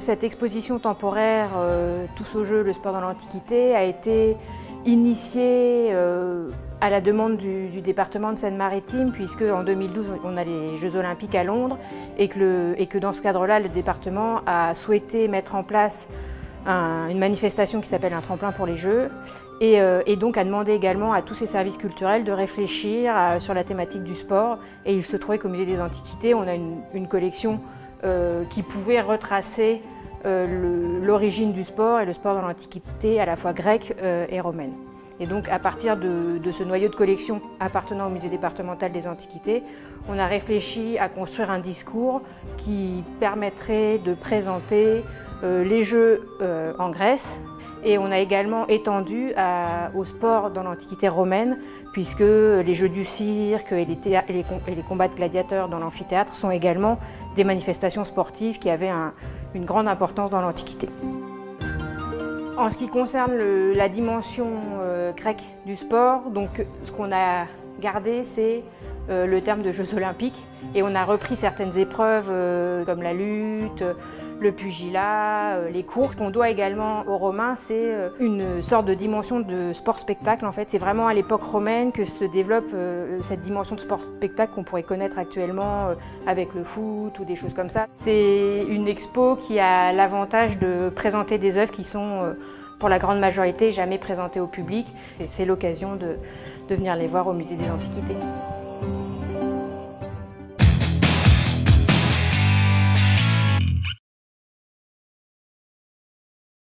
Cette exposition temporaire Tous aux Jeux, le sport dans l'Antiquité a été initiée à la demande du département de Seine-Maritime, puisque en 2012 on a les Jeux Olympiques à Londres et que dans ce cadre-là le département a souhaité mettre en place une manifestation qui s'appelle un tremplin pour les Jeux et donc a demandé également à tous ces services culturels de réfléchir sur la thématique du sport. Et il se trouvait qu'au Musée des Antiquités on a une collection qui pouvait retracer l'origine du sport et le sport dans l'Antiquité à la fois grecque et romaine. Et donc à partir de ce noyau de collection appartenant au Musée départemental des Antiquités, on a réfléchi à construire un discours qui permettrait de présenter les Jeux en Grèce, et on a également étendu au sport dans l'Antiquité romaine, puisque les Jeux du cirque et les combats de gladiateurs dans l'amphithéâtre sont également des manifestations sportives qui avaient une grande importance dans l'Antiquité. En ce qui concerne la dimension grecque du sport, donc ce qu'on a gardé, c'est le terme de Jeux olympiques, et on a repris certaines épreuves comme la lutte, le pugilat, les courses. Ce qu'on doit également aux Romains, c'est une sorte de dimension de sport-spectacle. En fait, c'est vraiment à l'époque romaine que se développe cette dimension de sport-spectacle qu'on pourrait connaître actuellement avec le foot ou des choses comme ça. C'est une expo qui a l'avantage de présenter des œuvres qui sont pour la grande majorité jamais présentées au public. C'est l'occasion de venir les voir au Musée des Antiquités.